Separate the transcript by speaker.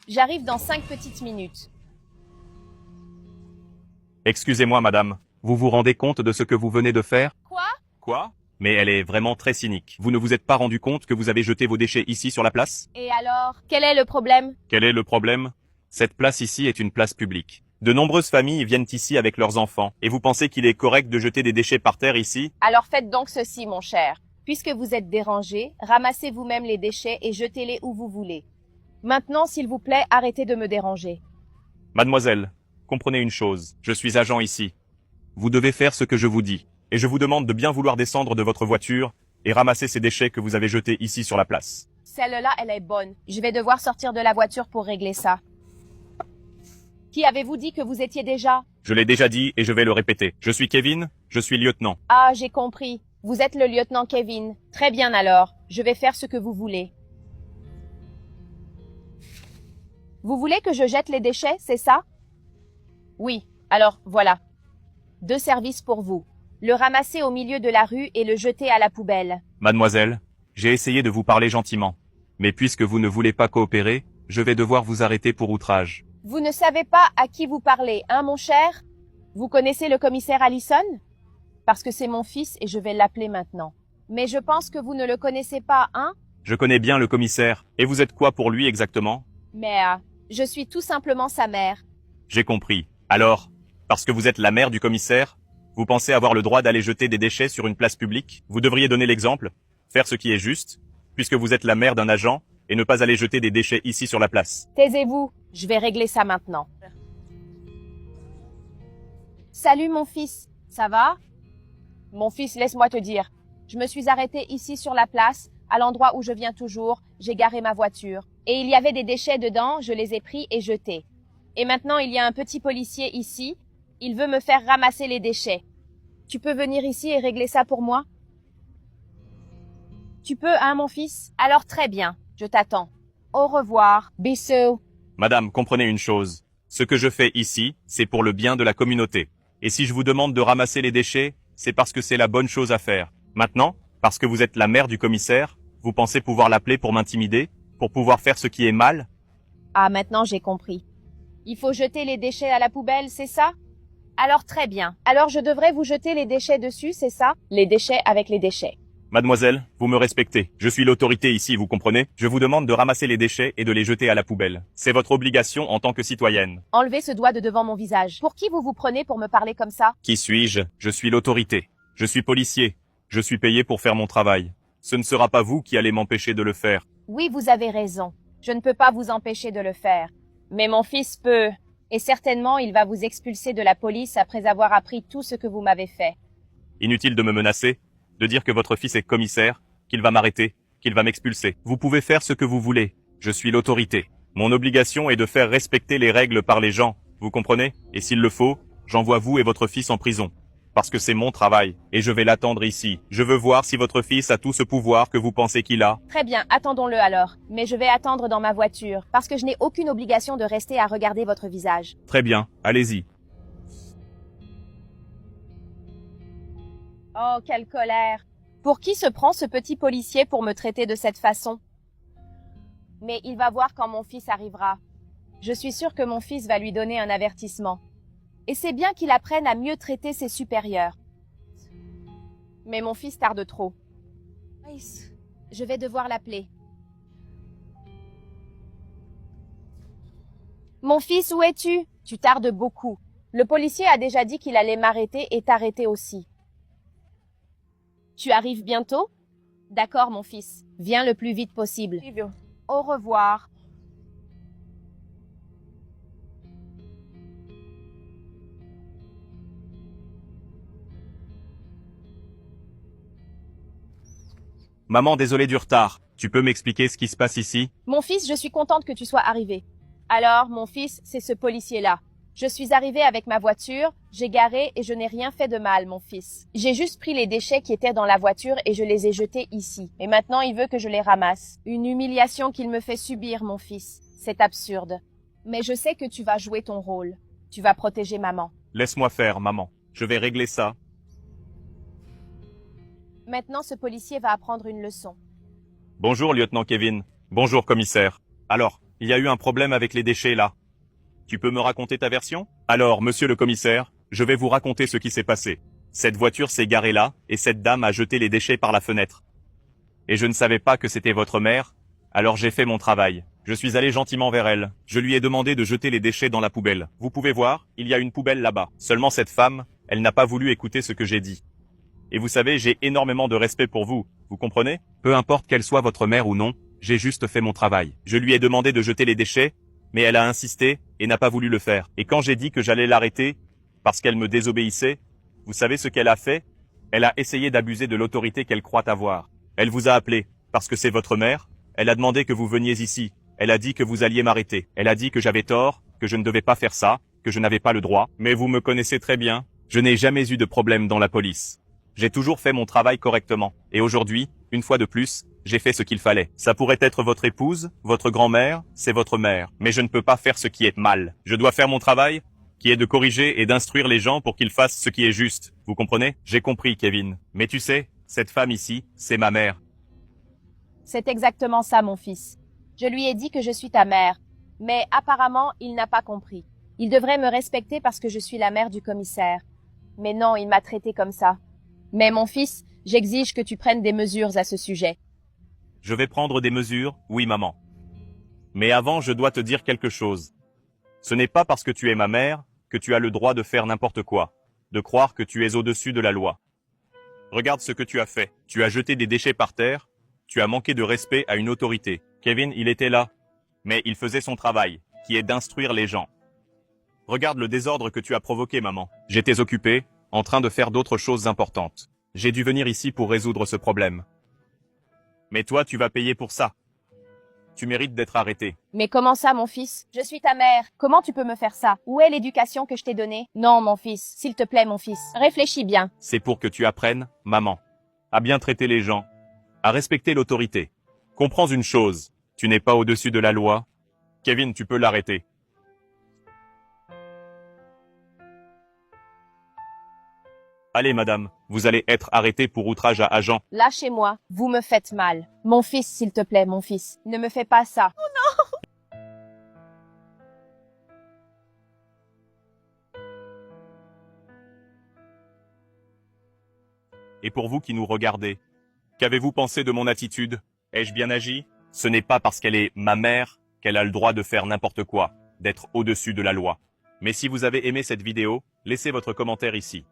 Speaker 1: J'arrive dans 5 petites minutes.
Speaker 2: Excusez-moi, madame. Vous vous rendez compte de ce que vous venez de faire?
Speaker 1: Quoi?
Speaker 2: Quoi? Mais elle est vraiment très cynique. Vous ne vous êtes pas rendu compte que vous avez jeté vos déchets ici sur la place?
Speaker 1: Et alors? Quel est le problème?
Speaker 2: Quel est le problème? Cette place ici est une place publique. De nombreuses familles viennent ici avec leurs enfants, et vous pensez qu'il est correct de jeter des déchets par terre ici?
Speaker 1: Alors faites donc ceci, mon cher. Puisque vous êtes dérangé, ramassez vous-même les déchets et jetez-les où vous voulez. Maintenant, s'il vous plaît, arrêtez de me déranger.
Speaker 2: Mademoiselle, comprenez une chose, je suis agent ici. Vous devez faire ce que je vous dis, et je vous demande de bien vouloir descendre de votre voiture et ramasser ces déchets que vous avez jetés ici sur la place.
Speaker 1: Celle-là, elle est bonne. Je vais devoir sortir de la voiture pour régler ça. Qui avez-vous dit que vous étiez déjà?
Speaker 2: Je l'ai déjà dit et je vais le répéter. Je suis Kevin, je suis lieutenant.
Speaker 1: Ah, j'ai compris. Vous êtes le lieutenant Kevin. Très bien alors. Je vais faire ce que vous voulez. Vous voulez que je jette les déchets, c'est ça? Oui. Alors, voilà. 2 services pour vous. Le ramasser au milieu de la rue et le jeter à la poubelle.
Speaker 2: Mademoiselle, j'ai essayé de vous parler gentiment. Mais puisque vous ne voulez pas coopérer, je vais devoir vous arrêter pour outrage.
Speaker 1: Vous ne savez pas à qui vous parlez, hein, mon cher? Vous connaissez le commissaire Allison? Parce que c'est mon fils et je vais l'appeler maintenant. Mais je pense que vous ne le connaissez pas, hein?
Speaker 2: Je connais bien le commissaire. Et vous êtes quoi pour lui exactement?
Speaker 1: Mais, je suis tout simplement sa mère.
Speaker 2: J'ai compris. Alors, parce que vous êtes la mère du commissaire, vous pensez avoir le droit d'aller jeter des déchets sur une place publique? Vous devriez donner l'exemple, faire ce qui est juste, puisque vous êtes la mère d'un agent, et ne pas aller jeter des déchets ici sur la place.
Speaker 1: Taisez-vous, je vais régler ça maintenant. Salut mon fils, ça va? Mon fils, laisse-moi te dire. Je me suis arrêtée ici sur la place, à l'endroit où je viens toujours, j'ai garé ma voiture. Et il y avait des déchets dedans, je les ai pris et jetés. Et maintenant il y a un petit policier ici, il veut me faire ramasser les déchets. Tu peux venir ici et régler ça pour moi? Tu peux, hein mon fils? Alors très bien, je t'attends. Au revoir, bisous.
Speaker 2: Madame, comprenez une chose. Ce que je fais ici, c'est pour le bien de la communauté. Et si je vous demande de ramasser les déchets, c'est parce que c'est la bonne chose à faire. Maintenant, parce que vous êtes la mère du commissaire, vous pensez pouvoir l'appeler pour m'intimider, pour pouvoir faire ce qui est mal?
Speaker 1: Ah, maintenant j'ai compris. Il faut jeter les déchets à la poubelle, c'est ça? Alors très bien. Alors je devrais vous jeter les déchets dessus, c'est ça? Les déchets avec les déchets.
Speaker 2: Mademoiselle, vous me respectez. Je suis l'autorité ici, vous comprenez? Je vous demande de ramasser les déchets et de les jeter à la poubelle. C'est votre obligation en tant que citoyenne.
Speaker 1: Enlevez ce doigt de devant mon visage. Pour qui vous vous prenez pour me parler comme ça?
Speaker 2: Qui suis-je? Je suis l'autorité. Je suis policier. Je suis payé pour faire mon travail. Ce ne sera pas vous qui allez m'empêcher de le faire.
Speaker 1: Oui, vous avez raison. Je ne peux pas vous empêcher de le faire. Mais mon fils peut. Et certainement, il va vous expulser de la police après avoir appris tout ce que vous m'avez fait.
Speaker 2: Inutile de me menacer, de dire que votre fils est commissaire, qu'il va m'arrêter, qu'il va m'expulser. Vous pouvez faire ce que vous voulez. Je suis l'autorité. Mon obligation est de faire respecter les règles par les gens. Vous comprenez? Et s'il le faut, j'envoie vous et votre fils en prison. Parce que c'est mon travail, et je vais l'attendre ici. Je veux voir si votre fils a tout ce pouvoir que vous pensez qu'il a.
Speaker 1: Très bien, attendons-le alors. Mais je vais attendre dans ma voiture, parce que je n'ai aucune obligation de rester à regarder votre visage.
Speaker 2: Très bien, allez-y.
Speaker 1: Oh, quelle colère! Pour qui se prend ce petit policier pour me traiter de cette façon? Mais il va voir quand mon fils arrivera. Je suis sûre que mon fils va lui donner un avertissement. Et c'est bien qu'il apprenne à mieux traiter ses supérieurs. Mais mon fils tarde trop. Je vais devoir l'appeler. Mon fils, où es-tu? Tu tardes beaucoup. Le policier a déjà dit qu'il allait m'arrêter et t'arrêter aussi. Tu arrives bientôt? D'accord, mon fils. Viens le plus vite possible. Au revoir.
Speaker 2: Maman, désolé du retard. Tu peux m'expliquer ce qui se passe ici?
Speaker 1: Mon fils, je suis contente que tu sois arrivé. Alors, mon fils, c'est ce policier-là. Je suis arrivée avec ma voiture, j'ai garé et je n'ai rien fait de mal, mon fils. J'ai juste pris les déchets qui étaient dans la voiture et je les ai jetés ici. Et maintenant, il veut que je les ramasse. Une humiliation qu'il me fait subir, mon fils. C'est absurde. Mais je sais que tu vas jouer ton rôle. Tu vas protéger maman.
Speaker 2: Laisse-moi faire, maman. Je vais régler ça.
Speaker 1: Maintenant, ce policier va apprendre une leçon.
Speaker 2: Bonjour, lieutenant Kevin. Bonjour, commissaire. Alors, Il y a eu un problème avec les déchets là. Tu peux me raconter ta version? Alors, monsieur le commissaire, je vais vous raconter ce qui s'est passé. Cette voiture s'est garée là, et cette dame a jeté les déchets par la fenêtre. Et je ne savais pas que c'était votre mère, alors j'ai fait mon travail. Je suis allé gentiment vers elle. Je lui ai demandé de jeter les déchets dans la poubelle. Vous pouvez voir, il y a une poubelle là-bas. Seulement cette femme, elle n'a pas voulu écouter ce que j'ai dit. Et vous savez, j'ai énormément de respect pour vous, vous comprenez? Peu importe qu'elle soit votre mère ou non, j'ai juste fait mon travail. Je lui ai demandé de jeter les déchets, mais elle a insisté et n'a pas voulu le faire. Et quand j'ai dit que j'allais l'arrêter, parce qu'elle me désobéissait, vous savez ce qu'elle a fait? Elle a essayé d'abuser de l'autorité qu'elle croit avoir. Elle vous a appelé, parce que c'est votre mère. Elle a demandé que vous veniez ici. Elle a dit que vous alliez m'arrêter. Elle a dit que j'avais tort, que je ne devais pas faire ça, que je n'avais pas le droit. Mais vous me connaissez très bien. Je n'ai jamais eu de problème dans la police. J'ai toujours fait mon travail correctement. Et aujourd'hui, une fois de plus, j'ai fait ce qu'il fallait. Ça pourrait être votre épouse, votre grand-mère, c'est votre mère. Mais je ne peux pas faire ce qui est mal. Je dois faire mon travail, qui est de corriger et d'instruire les gens pour qu'ils fassent ce qui est juste. Vous comprenez? J'ai compris, Kevin. Mais tu sais, cette femme ici, c'est ma mère.
Speaker 1: C'est exactement ça, mon fils. Je lui ai dit que je suis ta mère, mais apparemment, il n'a pas compris. Il devrait me respecter parce que je suis la mère du commissaire. Mais non, il m'a traité comme ça. Mais mon fils, j'exige que tu prennes des mesures à ce sujet.
Speaker 2: Je vais prendre des mesures, oui maman. Mais avant, je dois te dire quelque chose. Ce n'est pas parce que tu es ma mère que tu as le droit de faire n'importe quoi, de croire que tu es au-dessus de la loi. Regarde ce que tu as fait. Tu as jeté des déchets par terre, tu as manqué de respect à une autorité. Kevin, il était là, mais il faisait son travail, qui est d'instruire les gens. Regarde le désordre que tu as provoqué, maman. J'étais occupé, en train de faire d'autres choses importantes. J'ai dû venir ici pour résoudre ce problème. Mais toi, tu vas payer pour ça. Tu mérites d'être arrêté.
Speaker 1: Mais comment ça, mon fils? Je suis ta mère. Comment tu peux me faire ça? Où est l'éducation que je t'ai donnée? Non, mon fils. S'il te plaît, mon fils. Réfléchis bien.
Speaker 2: C'est pour que tu apprennes, maman, à bien traiter les gens, à respecter l'autorité. Comprends une chose, tu n'es pas au-dessus de la loi. Kevin, tu peux l'arrêter. Allez, madame, vous allez être arrêtée pour outrage à agent.
Speaker 1: Lâchez-moi. Vous me faites mal. Mon fils, s'il te plaît, mon fils. Ne me fais pas ça.
Speaker 2: Et pour vous qui nous regardez, qu'avez-vous pensé de mon attitude? Ai-je bien agi? Ce n'est pas parce qu'elle est ma mère qu'elle a le droit de faire n'importe quoi, d'être au-dessus de la loi. Mais si vous avez aimé cette vidéo, laissez votre commentaire ici.